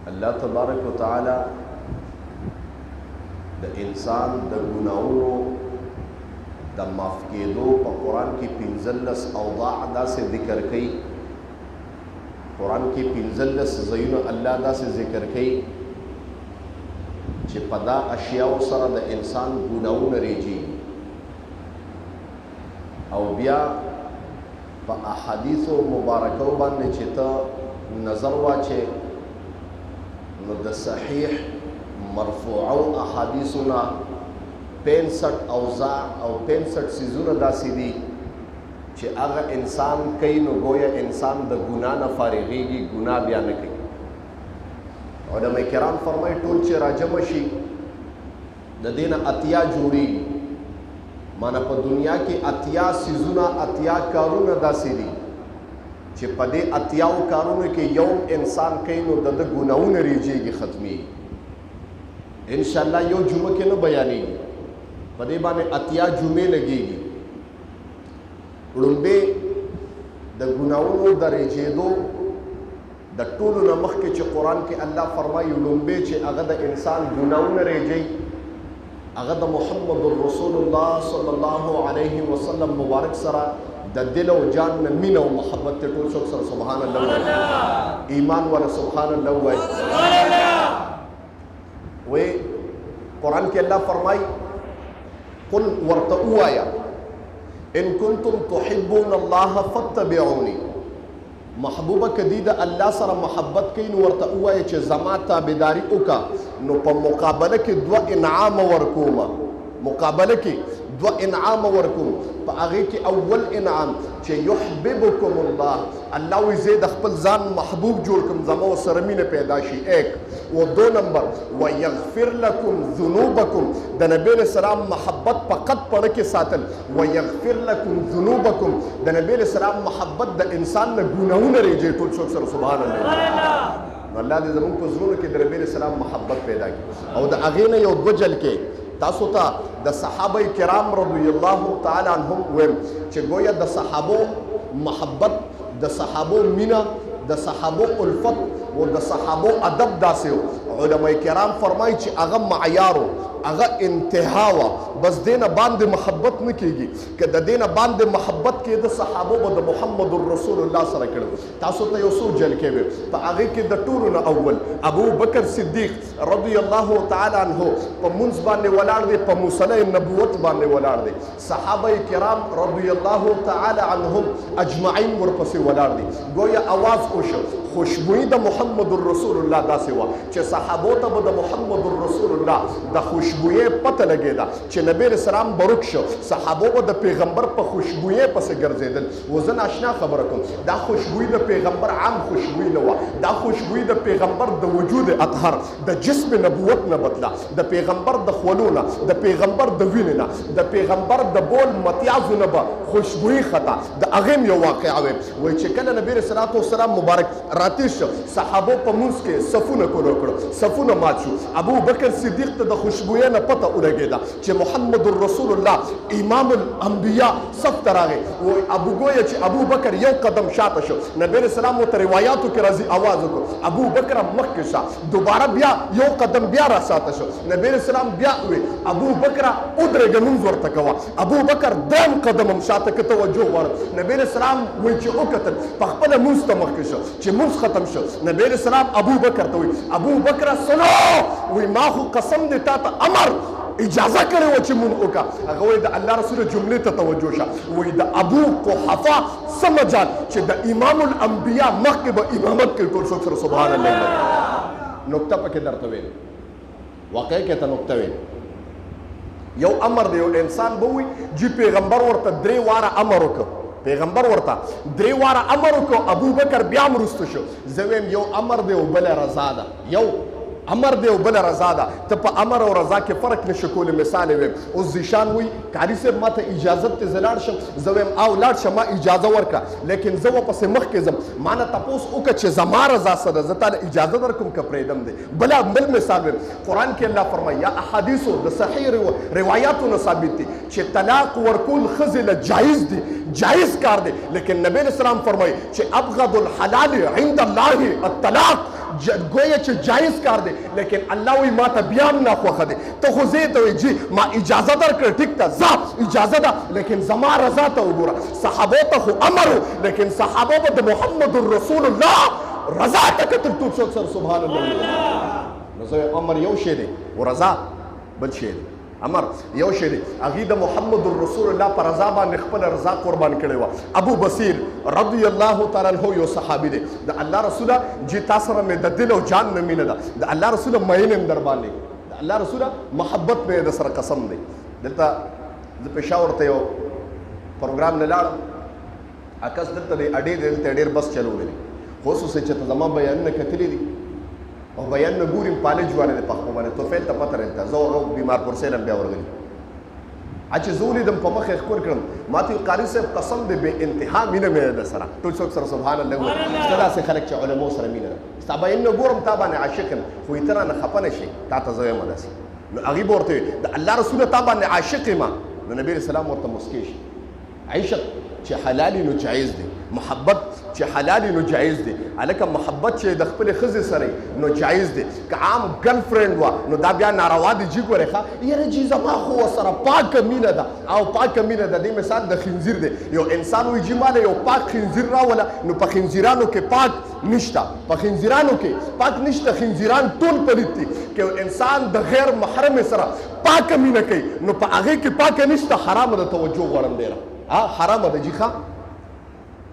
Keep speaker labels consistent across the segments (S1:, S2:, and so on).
S1: الله تبارک وتعالى د انسان د ګناونو د معاف کېدو په قرآن کې 15 اوضاع داسې ذکر کوي. قرآن کې 15 ځایونه الله داسې ذکر کوي چې په دا اشیاو سره د انسان ګناونه ریږي، او بیا په احادیثو مبارکو باندې چې ته نظر واچې نو د صحیح مرفوعو احادیثونه 65 اوضاع او 65 سیزونه داسې دي چې هغه انسان کوي نو گویا انسان د ګناه نه فارغېږي، ګناه بیا نه کوي. علماء کرام فرمایي ټول چې راجمع شي د دې نه اتیا جوړېږي، مانا په دنیا کې اتیا سیزونه اتیا کارونه داسې دي چې په دې اتیاو کارونو کې یو انسان کوي نو د ګناهونه ریږي، ختمي. انشاءالله یو جمعه کې نه بیانېږي، په دې باندې اتیا جمعې لګېږي. لومبې د ګناهونو د ریږېدو د ټولو نه مخکې چې قرآن کې الله فرمایي لومبې چې هغه د انسان ګناهونه ریږي هغه د محمد رسول الله صلی الله علیه وسلم مبارک سره د دل او جان نه مینه او محبت ته ټول څوک سره سبحان الله وایي، ایمان ولا سبحان الله وایي. وی قرآن کې الله فرمایي قل ورته ووایه ان کنتم تحبون الله فاتبعوني، محبوبه کدی د الله سره محبت کوي نو ورته ووایه چې زما تابعداري وکړه نو په مقابله کې دوه انعام ورکوم، مقابله کې دوه انعام ورکوم. په هغې کې اول انعام چې یحببکم الله، الله وایي زه د خپل ځان محبوب جوړ کړم، زما ورسره مینه پیدا شي. ایک و دو نمبر ویغفر لکم ذنوبکم، د نبی علیہ السلام محبت فقط پړه کې ساتل. ویغفر لکم ذنوبکم، د نبی علیہ السلام محبت د انسان نه ګناهونه ریږي. ټول څوک سره سبحان الله. الله دې زموږ په زړونو کې د نبی علیہ السلام محبت پیدا کړي. او د هغې نه یو دوه جل کې تاسو ته د صحابه کرام رضی الله تعالی عنهم ویم چې گویا د صحابو محبت، د صحابو مینه، د صحابو الفت و د صحابو ادب داسې و. علماء کرام فرمایي چې هغه معیارو، هغه انتها وه، بس دینه باندې محبت نه کېږي. که د دینه باندې محبت کې د صحابو به د محمد رسول الله سره کړو. تاسو ته یو څو جلکې وې په هغې کې د ټولو نه اول ابو بکر صدیق رضی الله تعالی عنه په مونځ باندې ولاړ دی، په مصلی نبوت باندې ولاړ دی. صحابه کرام رضی الله تعالی عنهم اجمعین ورپسې ولاړ دي. گویا اواز وشو، خوشبویي د محمد رسول الله داسې وه چې صحابو ته به د محمد رسول الله د خوشبویۍ پته لګېده چې نبی علیہ السلام برک شو، صحابو به د پیغمبر په خوشبویۍ پسې ګرځېدل. و زه ناشنا خبره کوم، دا خوشبویي د پیغمبر عام خوشبویي نه وه، دا خوشبویي د پیغمبر د وجود اطهر، د جسم نبوت نه بدله، د پیغمبر د خولو نه، د پیغمبر د وینې نه، د پیغمبر د بول متیازو نه به خوشبویي خطا. د هغې م یو واقعه ویم، وایي چې کله نبی علیہ السلام مبارک راتېر شو، صحابو په مونځ کې صفونه کولو کړو، صفونه مات شو. ابو بکر صدیق ته د خوشبویۍ نه پته ولګېده چې محمد رسول الله امام الانبیاء صف ته راغی. وایي گویا چې ابو بکر یو قدم شاته شو، نبی علیہ السلام ورته روایاتو کې راځي آواز وکړو، ابو بکر مخکې شه، دوباره بیا یو قدم بیا را ساته شو. نبی علیہ السلام بیا وی ابو بکر ودرېږه لمونځ ورته کوه. ابو بکر دویم قدم هم شاته که توجه غواړم. نبی علیہ السلام وایي چې وکتل په خپله مونځ ته مخکې شو، چې مونځ ختم شو. نبی علیہ السلام ابو بکر ته وایي ابو بکر سلو، وایي ما خو قسم دې تا ته امر اجازه کړې وه چې مونږ وکړه. هغه وایي د الله رسول جملې ته توجه شه، وایي د ابو قحافه څه مجال چې د امام الانبیاء مخکې به امامت کوي. ټول څوک سره سبحان الله. نکته پکې درته ویل، واقع کې ته نکته ویل. یو امر دی، یو انسان به وایي چې پیغمبر ورته 3 واره امر وکړ، پیغمبر ورته 3 واره امر وکړو، ابو بکر بیا هم وروسته شو. زه ویم یو امر دی او بله رضا ده، یو امر دی او بل رضا ده. ته په امر او رضا کې فرق نشي کولی. مثال ویم اوس زیشان وایي قاري صاحب ما ته اجازت ته زه لاړ شم، زه ویم او لاړ شه ما اجازه ورکړه، لیکن زه ورپسې مخکې ځم، ما نه تپوس وکړه چې زما رضا څه ده، زه تا له اجازه درکوم که پرېږدم دی. بل مثال ویم قرآن کې الله فرمایي یا احادیثو د صحیح روایاتو نه ثابت دي چې طلاق ورکول ښځې له جایز دي، جایز کار دی. لیکن نبی علیہ السلام فرمایي چې ابغض الحلال عند الله الطلاق، گویا چې جایز کار دی لیکن الله وی ما ته بیا هم ناخوښه دی ته خو زه ته وایي جی ما اجازه درکړه ټیک ته ځه اجازه ده لیکن زما رضا ته وګوره صحابو ته خو امر و لیکن صحابو به د محمد رسول الله رضا ته کتل ټول څوک سره سبحان الله نو زه امر یو شی دی او رضا بل شی دی امر یو شی دی هغې د محمد رسول الله په رضا باندې خپله رضا قربان کړې وه ابو بصیر رضی الله تعالی عنه یو صحابي دی د الله رسوله جی تا سره مې د دل او جان نه مینه ده د الله رسوله مین یم در باندې د الله رسوله محبت مې د سره قسم دی دلته زه پېښور ته یو پروګرام نه لاړم عکس دلته دی اډې دی دلته ډېر بس چلولی دی خو اوس اوسئ چې ته زما بیانونه کتلي دي او بیان نه ګوریم پالج والے د پخپو باندې توفیل ته پته رنته زه هغه بیمار پرسیلم بیا ورغلی چې زه ولیدم په مخ یې ښکور کړم ما ته قاري صاحب قسم دی بې انتها مینه مې د سره ټول څوک سره سبحان الله وایي ستا داسې خلک چې علماو سره مینه ده ستا بیان نه ګورم تا باندې عاشق یم خو ته رانه خفه نه شي تا ته زه یم داسې نو هغې به ورته وي د الله رسوله تا باندې عاشق یم نو نبي اسلام ورته مسکی شي عشق چې حلالي نو جایز دی محبت چې حلالي نو جایز دی هلکه محبت چې د خپلې ښځې سره نو جایز دی که عام ګرل فرینډ وه نو دا بیا ناروا دی جي ګورې ښه یاره جي زما خو ورسره پاکه مینه ده او پاکه مینه ده دې مثال د خنزیر دی یو انسان وایي جي ماله یو پاک خنزیر راوله نو په خنزیرانو کې پاک نشته په خنزیرانو کې پاک نشته خنزیران ټول پلیت دي که یو انسان د غیر محرم سره پاکه مینه کوي نو په هغې کې پاکه نشته حرامه ده توجه غواړم ډېره حرامه ده جي ښه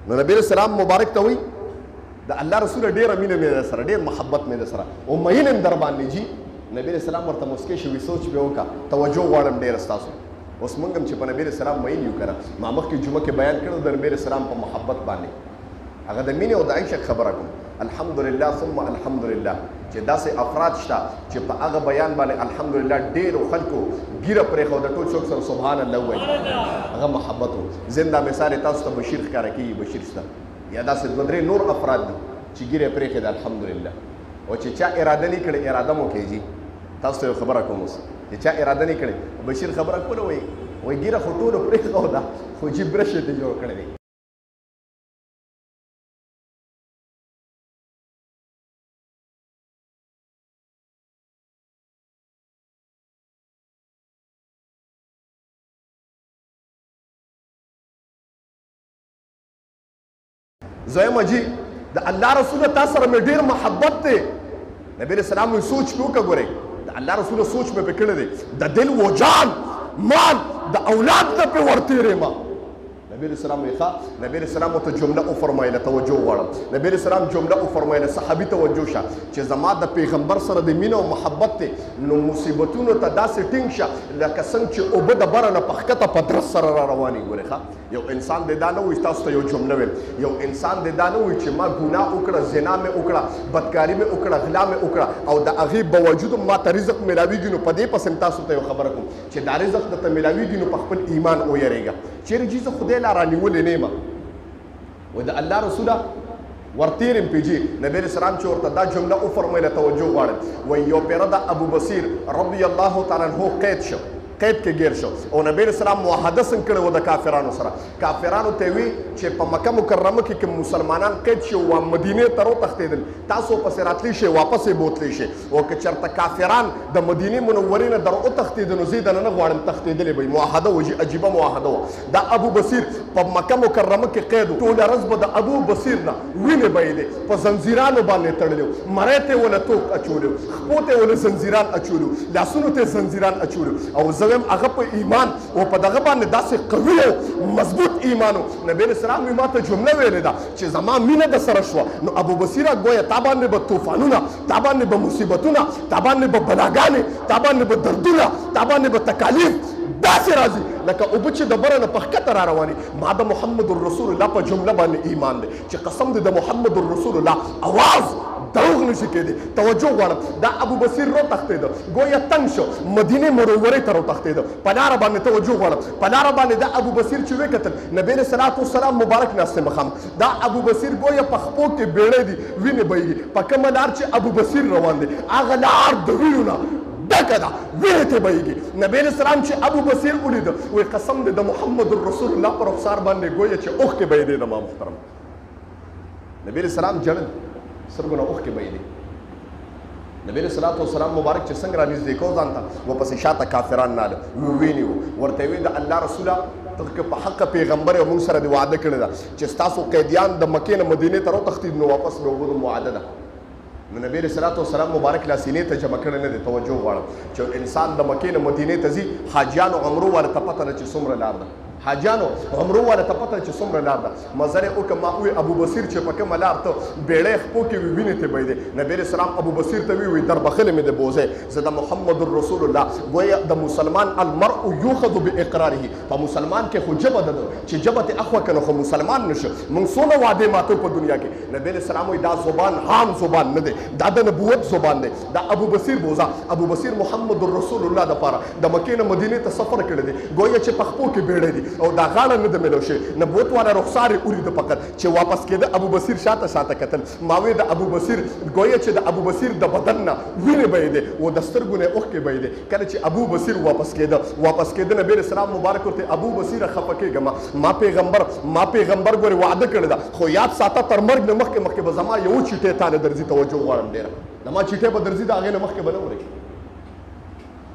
S1: نو نبی اسلام مبارک ته وایي د الله رسوله ډېره مینه مې در سره ډېر محبت مې در سره او مین یم در باندې جي نبی اسلام ورته مسکی شوي سوچ پې وکړه توجه غواړم ډېره ستاسو اوس موږ هم چې په نبی اسلام مین یو که نه ما مخکې جمعه کې بیان کړی د نبی اسلام په محبت باندې هغه د مینې او د عشق خبره کوم الحمدلله ثم الحمدلله چې داسې افراد شته چې په هغه بیان باندې الحمدلله ډېرو خلکو ګیره پرېښوده ټول څوک سره سبحان الله ووایي هغه محبت و زنده مثال یې تاسو ته بشیر ښکاره کېږي بشیر شته یا داسې دوه درې نور افراد دي چې ګیره یې پرېښې ده الحمدلله او چې چا اراده نه کړې اراده مو کوي جي تاسو ته یو خبره کوم اوس چې چا اراده نه کړې بشیر خبره کوله وایي ګیره خو ټولو پرېښوده خو جي برش یې ته جوړ کړی دی زویم جی د الله رسول تا سره مې ډېر محبت دی نبی اسلام وایي سوچ پې وکړه ګورئ د الله رسول سوچ مې پې کړی دی د دل و جان مال د اولاد نه پې ورتېرې ما نبی اسلام وایي ښه نبی اسلام ورته جمله وفرمایله توجه غواړم نبی اسلام جمله وفرمایله صحابي توجه شه چې زما د پیغمبر سره د مینه او محبت دی نو مصیبتونو ته داسې ټینګ شه لکه څنګه چې اوبه د بره نه په ښکته په درس سره را روانې ګورې ښه یو انسان دې دا نه وایي تاسو ته یو جمله ویم یو انسان دې دا نه وایي چې ما ګناه وکړه زنا مې وکړه بدکاري مې وکړه غلا مې وکړه او د هغې باوجود ما ته رزق میلاویږي نو په دې پسې م تاسو ته یو خبره کوم چې دا رزق درته میلاویږي نو په خپل ایمان ویرېږه چیرې چې زه خدای لا رانیولې نه یم و د الله رسوله ورتېرم پې جي نبی اسلام چې ورته دا جمله وفرمایله توجه غواړم وایي یو پیره د ابو بصیر رضی الله تعالی عنه قید شو قید کې ګیر شو او نبی اسلام معاهده څنګه کړې وه د کافرانو سره کافرانو ته وی چې په مکه مکرمه کې کوم مسلمانان قید شو و مدینې ته وتښتېدل تاسو پسې راتلی شئ واپس یې بوتلی شئ او که چېرته کافران د مدینې منورې نه در وتښتېده نو زه یې دننه غواړم تښتېدلی به معاهده وه عجیبه معاهده وه دا ابو بصیر په مکه مکرمه کې قید و ټوله ورځ به د ابو بصیر نه وینې به یې دی په زنځیرانو باندې تړلی و مری ته یې ونه توک اچولی و خپو ته یې ونه زنځیران اچولی و لاسونو ته یې زنځیران اچولی و او زه ویم هغه په ایمان او په دغه باندې داسې قوي او مضبوط ایمان و نبی اسلام ما ته جمله ویلې ده چې زما مینه د سره شوه نو ابو بصیره گویا تا باندې به طوفانونه تا باندې به مصیبتونه تا باندې به بلاګانې تا باندې به دردونه تا باندې به تکالیف داسې راځي لکه اوبه چې د بره نه په ښکته را روانې ما د محمد رسول الله په جمله باندې ایمان دی چې قسم دی د محمد رسول الله اواز دروغ نشي کېدی توجه غواړم دا ابو بصیر وتښتېده ګویا تنګ شو مدینې منورې ته راوتښتېده په لاره باندې توجه غواړم په لاره باندې دا ابو بصیر چې وکتل نبی علیه صلات وسلام مبارک ناستې مخام دا ابو بصیر ګویا په خپو کې بیړۍ دي وینې بهیږي په کومه لار چې ابو بصیر روان دی هغه لار د وینو نه ډکه ده وینې ترې بهیږي نبی علیه السلام چې ابو بصیر ولیده وایي قسم دی د محمد رسول الله په رخسار باندې ګویا چې اوښکې بهېدې زما محترم نبی علیه السلام ژړل سترګو نه اوښکې بهېدې نبی علیہ الصلوۃ والسلام مبارک چې څنګه را نږدې کو ځان ته ورپسې شاته کافران ناله وویني ورته وی د الله رسوله ته په حق پیغمبر او موږ سره د وعده کړی ده چې ستاسو قیدیان د مکې نه مدینې ته راوتښتي نو واپس به وګورو وعده ده. نو نبی علیہ الصلوۃ والسلام مبارک لا سینې ته جمع کړی نه دی. توجه غواړم چې انسان د مکې نه مدینې ته ځي حاجیانو عمرو والا ته پته ده چې څومره لار ده. حاجیانو عمرو والا ته پته چې څومره لار ده. مزل وکړه ما وی ابو بصیر چې په کومه لار ته بیړۍ خپو کې وینې ته بهیدې. نبی علیہ السلام ابو بصیر ته وی در بخلې مې د بوزې زه د محمد رسول الله گویا د مسلمان المرء یوخذ باقراره. په مسلمان کې خو جبه ده چې جبه ته اخوا کنه خو مسلمان نشه. موږ څونه وعده ماتو په دنیا کې. نبی علیہ السلام وی دا زبان عام زبان نه دی دا د نبوت زبان دی. دا ابو بصیر بوزا ابو بصیر محمد رسول الله د پاره د مکې نه مدینې ته سفر کړی دی گویا چې په خپو کې بیړۍ دی او دا غاړه نه ده ملو شي. نبوت والا رخسار ارید فقط چې واپس کېده ابو بصیر شاته شاته کتل ماوی د ابو بصیر گویا چې د ابو بصیر د بدن نه وینې بهیدې او د سترګو نه اوښکې بهیدې. کله چې ابو بصیر واپس کېده نبی علیہ السلام مبارک ورته ابو بصیر خفه کېږم ما پیغمبر ګورې وعده کړې ده خو یاد ساته تر مرګ نه مخکې به زما یو چیټۍ تا نه درځي. توجه غواړم ډېره زما چیټۍ به درځي د هغې نه مخکې به نه ورکړي.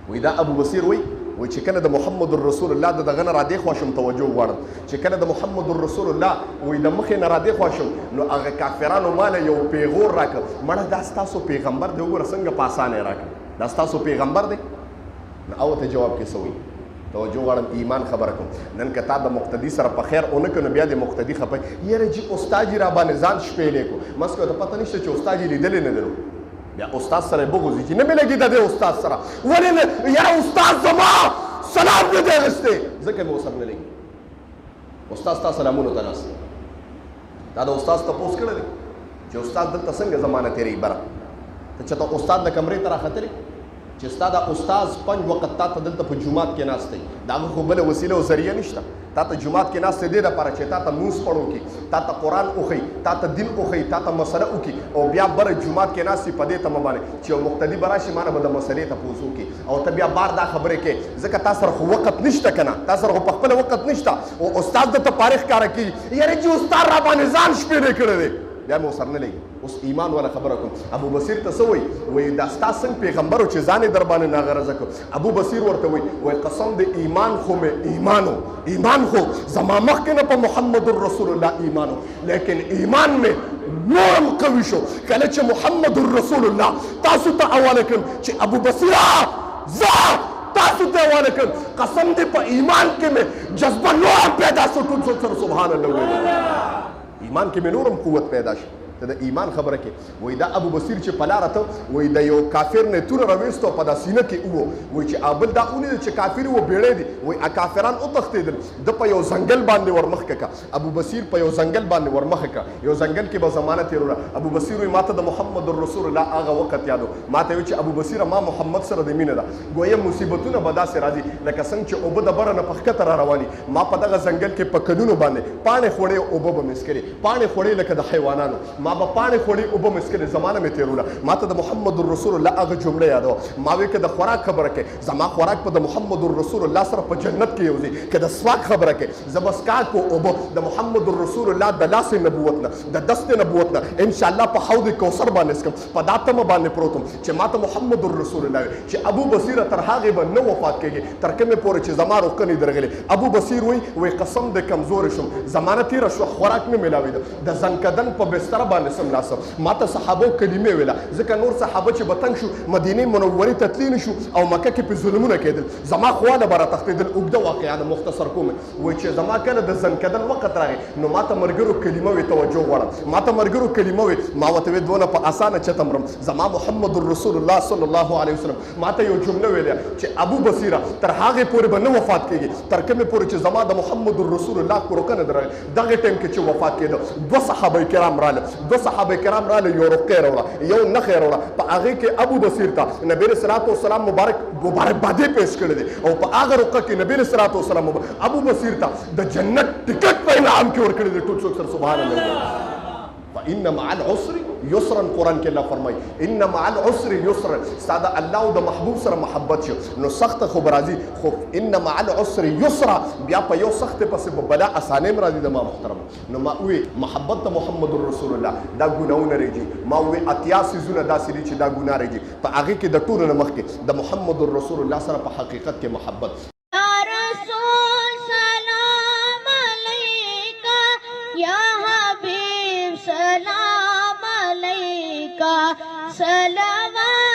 S1: وایي دا ابو بصیر وایي چې کله د محمد رسول الله د دغه نه را دې خوا شم توجه غواړم چې کله د محمد رسول الله وایي د مخې نه را دې خوا شم نو هغه کافرانو ماله یو پیغور راکړه مړه دا ستاسو پیغمبر دی وګوره څنګه په اسانه یې راکړه دا ستاسو پیغمبر دی. نو او ته جواب کې څه وایي توجه غواړم ایمان خبره کوم نن که تا د مقتدي سره په خیر ونه کړو نو بیا د مقتدي خفه یاره جي استاد یې را باندې ځان شپېلې کو مسکو ته پته نشته چې استاد یې لیدلی نه دی بیا استاد سره بغوزي چې نه مې لګي د دې استاد سره ولې نه یاره استاد زما سلام نه دی اخیستی ځکه مې ورسره نه لګي. استاد ستا سلامونو ته ناست دا د استاد تپوس کړی دی چې استاد دلته څنګه زمانه تېروي بره ته چې ته استاد د کمرې ته راختلی چې ستا دا استاد 5 وخت تا ته دلته په جومات کې ناست دی د هغه خو بله وسیله او ذریعه نشته تا ته جومات کې ناست دی دې دپاره چې تا ته لمونځ پړو کړي تا ته قرآن وښیي تا ته دین وښیي تا ته مسله وکړي او بیا بره جومات کې ناست په دې تمه باندې چې یو مقتدي به راشي ما نه به د مسلې تپوس وکړي او ته بیا بار دا خبرې کوې ځکه تا سره خو وخت نشته که نه تا سره خو په خپله وخت نشته او استاد درته پاره ښکاره کوي یاره چې استاد را باندې ځان شپېرې کړی دی بیا مې ورسره نه لګي. اوس ایمان والا خبره کوم ابو بصیر ته څه وایي وایي دا ستا څنګه پیغمبر و چې ځان یې در باندې ناغرضه کړ. ابو بصیر ورته وایي قسم د ایمان خو مې ایمان خو زما مخکې نه په محمد رسول الله ایمان لیکن ایمان مې نورم قوي شو کله چې محمد رسول الله تاسو ته حواله کړم چې ابو بصیره زه تاسو ته حواله کړم قسم دې په ایمان کې مې جذبه نورم پیدا شو ټول څوک سره سبحان الله وایي ایمان کې مې نورم قوت پیدا شو. د ایمان خبره کې وایي دا ابو بصیر چې په لاره ته وایي د یو کافر نه توره راویستو په دا سینه کې وایي چې ابل دا اونې چې کافر و بیړۍ دي وایي کافران وتښتېدل د په یو ځنګل باندې ورمخکې کړه ابو بصیر په یو ځنګل باندې ورمخکې کړه یو ځنګل کې به زمانه تېروله. ابو بصیر وایي ما ته د محمد رسول الله هغه وخت یادو ما ته وایي چې ابو بصیره ما محمد سره د مینه ده ګویا مصیبتونه به داسې راځي لکه څنګه چې اوبه د بره نه په ښکته را رواني ما په دغه ځنګل کې په کلونو باندې پاڼې خوړې اوبه به مې څښلې پاڼې خوړې لکه د حیوانانو ما به پاڼې خوړې اوبه مې څښلې زمانه مې تېروله. ما ته د محمد رسول الله هغه جمله یادوه ما وایي که د خوراک خبره کوې زما خوراک په د محمد رسول الله سره په جنت کې یو ځي که د سواک خبره کوې زه به څښاک و اوبه د محمد رسول الله د لاسې نبوت نه د دستې نبوت نه انشاءالله په حوض کوثر باندې څکم په دا تمه باندې پروت وم چې ما ته محمد رسول الله وي چې ابو بصیره تر هغې به نه وفات کېږي تر کومې پورې چې زما روغ نه درغلی. ابو بصیر وایي قسم د کمزورې شم زمانه تېره شوه خوراک نه میلاوېده د زنکدن په بستره باندې سملاسه ما ته صحابو کلمې ویله ځکه نور صحابه چې به تنګ شو مدینې منورې ته تللی نه شو او مکه کې پې ظلمونه کېدل زما خواله به راتښتېدل اوږده واقعه ده مختصر کوم وایي چې زما کله د زنکدن وخت راغی نو ما ته ملګرو کلمه وي توجه غواړم ما ته ملګرو کلمه وي ما ورته ویې دونه په اسانه چته مرم زما محمد رسول الله صلی الله علیه وسلم ما ته یو جمله ویله چې ابو بصیره تر هغې پورې به نه وفات کېږي تر کومې پورې چې زما د محمد رسول الله کوروکه نه درغی. دغه ټایم کې چې وفات کېده 2 صحابه کرام راله 2 صحابه کرام راله یو رقیه راوړه یو نښه یې راوړه په هغې کې ابو بصیر ته نبي علیه الصلاة والسلام مبارکبادي پیش کړی دی او په هغه رقه کې نبي علیه الصلاة والسلام ابو بصیر ته د جنت ټکټ په انعام کې ورکړی دی ټول څوک سره سبحان الله. فإن مع العسر یسرا قرآن کې الله فرمایي ان مع العسر یسرا ساده الله او د محبوب سره محبت شو نو سخت خو راځي خو ان مع العسر یسرا بیا په یو سخت پسې په بلا اسانه راځي د ما محترم نو ما وی محبت محمد رسول الله دا ګناونه رېږي ما وی اتیا سيزونه دا سړي چې دا ګناه رېږي په هغه کې د ټولو نه مخکې د محمد رسول الله سره په حقیقت کې محبت
S2: سلام علیکہ صلوات